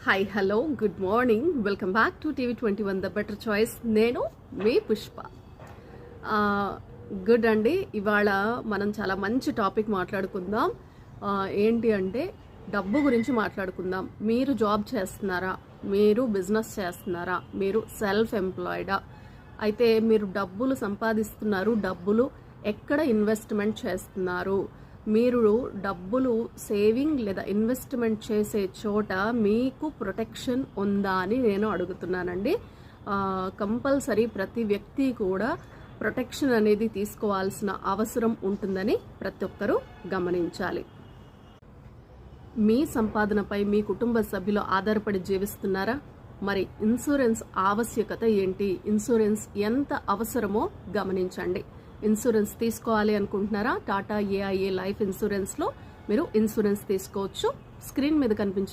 Hi hello good morning welcome back to TV21 the better choice. నేను మీ Pushpa. Good అండి. ఇవాళ మనం చాలా మంచి టాపిక్ మాట్లాడుకుందాం. ఏంటి అంటే డబ్బు గురించి మాట్లాడుకుందాం. మీరు జాబ్ చేస్తున్నారా, మీరు బిజినెస్ చేస్తున్నారా, మీరు సెల్ఫ్ ఎంప్లాయిడా, అయితే మీరు డబ్బులు సంపాదిస్తున్నారు, డబ్బులు ఎక్కడ ఇన్వెస్ట్మెంట్ చేస్తున్నారు, మీరు డబ్బులు సేవింగ్ లేదా ఇన్వెస్ట్మెంట్ చేసే చోట మీకు ప్రొటెక్షన్ ఉందా అని నేను అడుగుతున్నానండి. కంపల్సరీ ప్రతి వ్యక్తి కూడా ప్రొటెక్షన్ అనేది తీసుకోవాల్సిన అవసరం ఉంటుందని ప్రతి ఒక్కరూ గమనించాలి. మీ సంపాదనపై మీ కుటుంబ సభ్యులు ఆధారపడి జీవిస్తున్నారా? మరి ఇన్సూరెన్స్ ఆవశ్యకత ఏంటి, ఇన్సూరెన్స్ ఎంత అవసరమో గమనించండి. ఇన్సూరెన్స్ తీసుకోవాలి అనుకుంటున్నారా? టాటా ఏఐఏ లైఫ్ ఇన్సూరెన్స్లో మీరు ఇన్సూరెన్స్ తీసుకోవచ్చు. స్క్రీన్ మీద కనిపించే